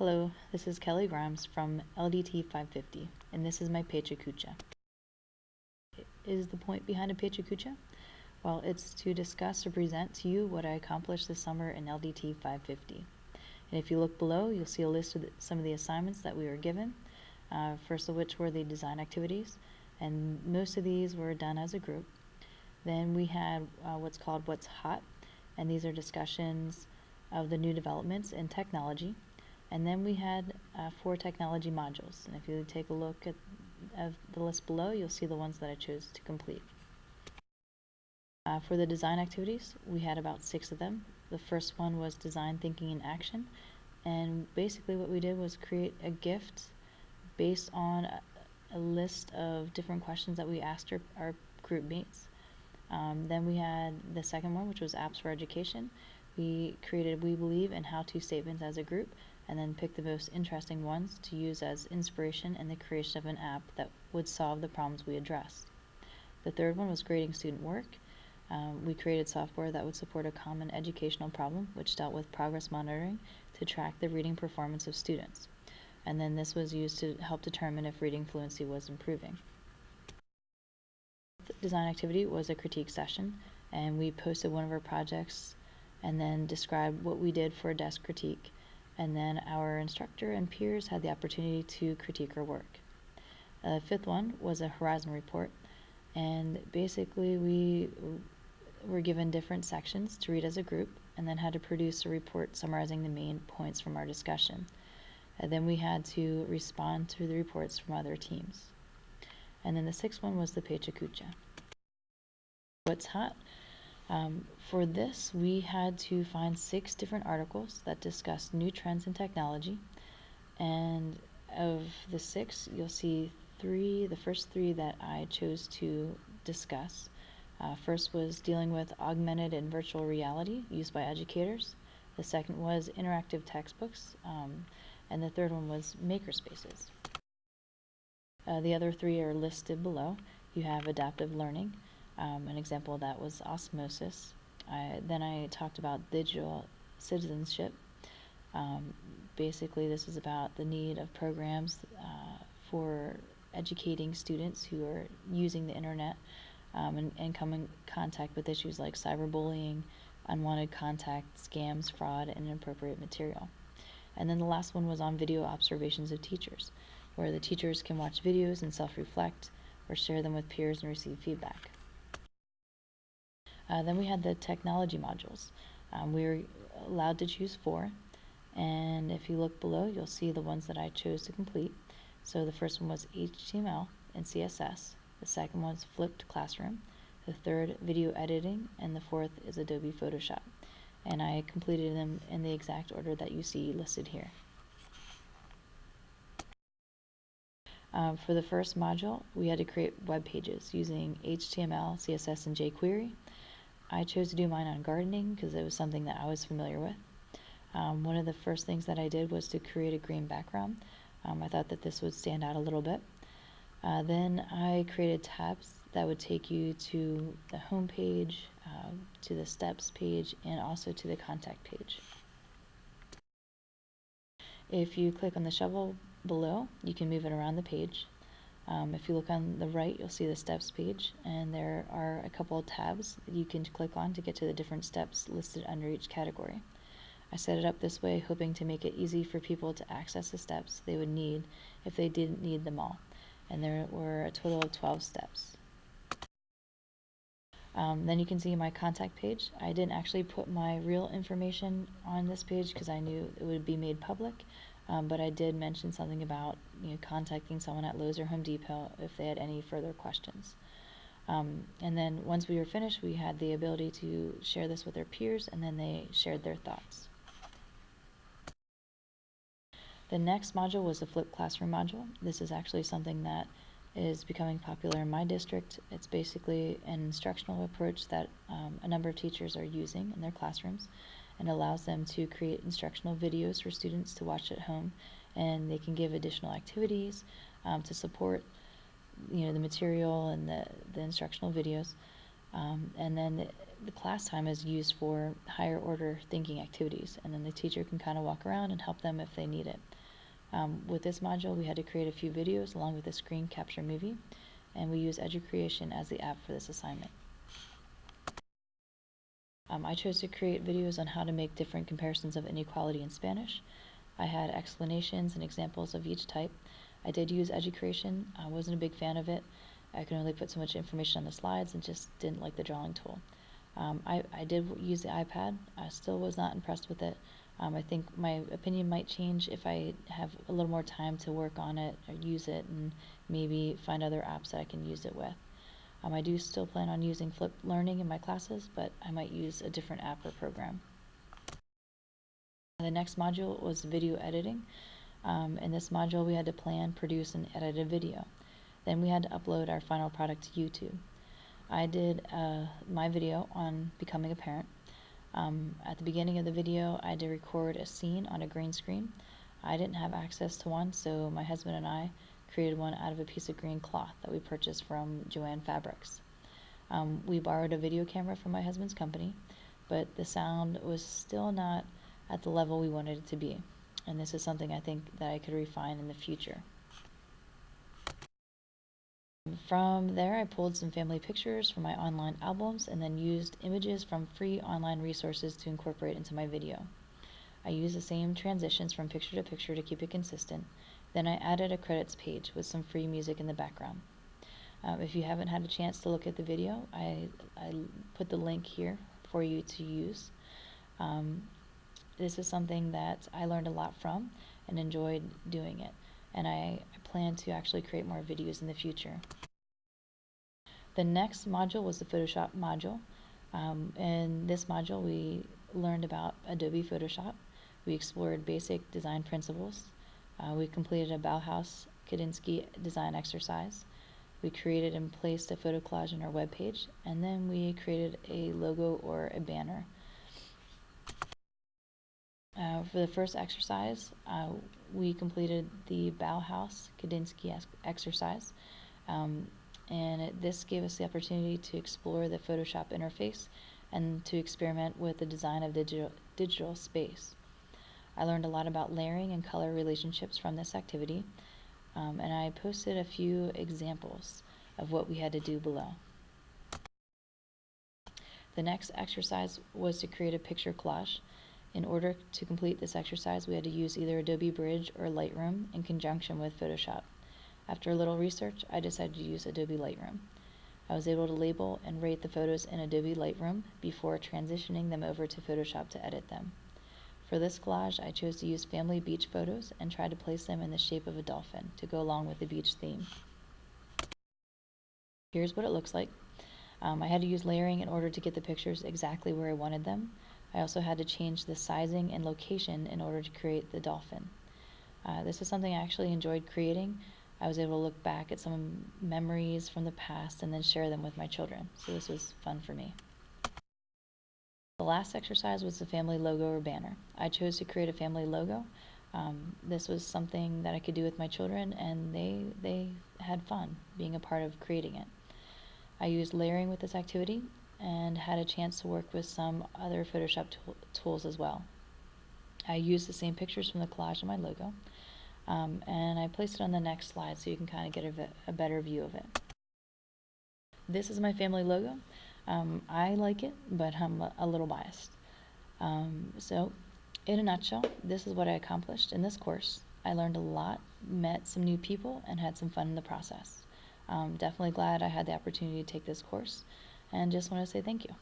Hello, this is Kelly Grimes from LDT 550, and this is my Pecha Kucha. Is the point behind a Pecha Kucha? Well, it's to discuss or present to you what I accomplished this summer in LDT 550. And if you look below, you'll see a list of some of the assignments that we were given, first of which were the design activities, and most of these were done as a group. Then we had what's called What's Hot, and these are discussions of the new developments in technology. And then we had 4 technology modules, and if you take a look at the list below, you'll see the ones that I chose to complete. For the design activities, we had about 6 of them. The first one was Design Thinking in Action, and basically what we did was create a gift based on a list of different questions that we asked our group mates. Then we had the second one, which was Apps for Education. We created We Believe and how-to statements as a group, and then picked the most interesting ones to use as inspiration in the creation of an app that would solve the problems we addressed. The third one was Grading Student Work. We created software that would support a common educational problem, which dealt with progress monitoring to track the reading performance of students. And then this was used to help determine if reading fluency was improving. The design activity was a critique session, and we posted one of our projects and then described what we did for a desk critique. And then our instructor and peers had the opportunity to critique our work. The fifth one was a Horizon report, and basically we were given different sections to read as a group and then had to produce a report summarizing the main points from our discussion. And then we had to respond to the reports from other teams. And then the sixth one was the Pecha Kucha. What's hot? For this, we had to find 6 different articles that discussed new trends in technology, and of the 6, you'll see the first 3 that I chose to discuss. First was dealing with augmented and virtual reality used by educators. The second was interactive textbooks, and the third one was makerspaces. The other 3 are listed below. You have adaptive learning. An example of that was osmosis. Then I talked about digital citizenship. Basically, this is about the need of programs for educating students who are using the internet and come in contact with issues like cyberbullying, unwanted contact, scams, fraud, and inappropriate material. And then the last one was on video observations of teachers, where the teachers can watch videos and self-reflect or share them with peers and receive feedback. Then we had the technology modules. We were allowed to choose 4, and if you look below, you'll see the ones that I chose to complete. So the first one was HTML and CSS, the second one was Flipped Classroom, the third video editing, and the fourth is Adobe Photoshop. And I completed them in the exact order that you see listed here. For the first module, we had to create web pages using HTML, CSS, and jQuery. I chose to do mine on gardening because it was something that I was familiar with. One of the first things that I did was to create a green background. I thought that this would stand out a little bit. Then I created tabs that would take you to the home page, to the steps page, and also to the contact page. If you click on the shovel below, you can move it around the page. If you look on the right, you'll see the steps page, and there are a couple of tabs that you can click on to get to the different steps listed under each category. I set it up this way, hoping to make it easy for people to access the steps they would need if they didn't need them all. And there were a total of 12 steps. Then you can see my contact page. I didn't actually put my real information on this page because I knew it would be made public. But I did mention something about contacting someone at Lowe's or Home Depot if they had any further questions. And then once we were finished, we had the ability to share this with their peers, and then they shared their thoughts. The next module was the Flipped Classroom module. This is actually something that is becoming popular in my district. It's basically an instructional approach that a number of teachers are using in their classrooms, and allows them to create instructional videos for students to watch at home, and they can give additional activities to support the material and the instructional videos. And then the class time is used for higher order thinking activities, and then the teacher can kind of walk around and help them if they need it. With this module, we had to create a few videos along with a screen capture movie, and we use EduCreation as the app for this assignment. I chose to create videos on how to make different comparisons of inequality in Spanish. I had explanations and examples of each type. I did use EduCreation. I wasn't a big fan of it. I could only put so much information on the slides and just didn't like the drawing tool. I did use the iPad. I still was not impressed with it. I think my opinion might change if I have a little more time to work on it or use it and maybe find other apps that I can use it with. I do still plan on using flipped learning in my classes, but I might use a different app or program. The next module was video editing. In this module, we had to plan, produce, and edit a video. Then we had to upload our final product to YouTube. I did my video on becoming a parent. At the beginning of the video, I had to record a scene on a green screen. I didn't have access to one, so my husband and I created one out of a piece of green cloth that we purchased from Joann Fabrics. We borrowed a video camera from my husband's company, but the sound was still not at the level we wanted it to be, and this is something I think that I could refine in the future. From there, I pulled some family pictures from my online albums and then used images from free online resources to incorporate into my video. I used the same transitions from picture to picture to keep it consistent. Then I added a credits page with some free music in the background. If you haven't had a chance to look at the video, I put the link here for you to use. This is something that I learned a lot from and enjoyed doing it, and I plan to actually create more videos in the future. The next module was the Photoshop module. In this module, we learned about Adobe Photoshop. We explored basic design principles. We completed a Bauhaus Kandinsky design exercise. We created and placed a photo collage on our webpage, and then we created a logo or a banner. For the first exercise, we completed the Bauhaus Kandinsky exercise, and this gave us the opportunity to explore the Photoshop interface and to experiment with the design of digital space. I learned a lot about layering and color relationships from this activity, and I posted a few examples of what we had to do below. The next exercise was to create a picture collage. In order to complete this exercise, we had to use either Adobe Bridge or Lightroom in conjunction with Photoshop. After a little research, I decided to use Adobe Lightroom. I was able to label and rate the photos in Adobe Lightroom before transitioning them over to Photoshop to edit them. For this collage, I chose to use family beach photos and tried to place them in the shape of a dolphin to go along with the beach theme. Here's what it looks like. I had to use layering in order to get the pictures exactly where I wanted them. I also had to change the sizing and location in order to create the dolphin. This is something I actually enjoyed creating. I was able to look back at some memories from the past and then share them with my children, so this was fun for me. The last exercise was the family logo or banner. I chose to create a family logo. This was something that I could do with my children, and they had fun being a part of creating it. I used layering with this activity and had a chance to work with some other Photoshop tools as well. I used the same pictures from the collage in my logo, and I placed it on the next slide so you can kind of get a better view of it. This is my family logo. I like it, but I'm a little biased. So, in a nutshell, this is what I accomplished in this course. I learned a lot, met some new people, and had some fun in the process. Definitely glad I had the opportunity to take this course, and just want to say thank you.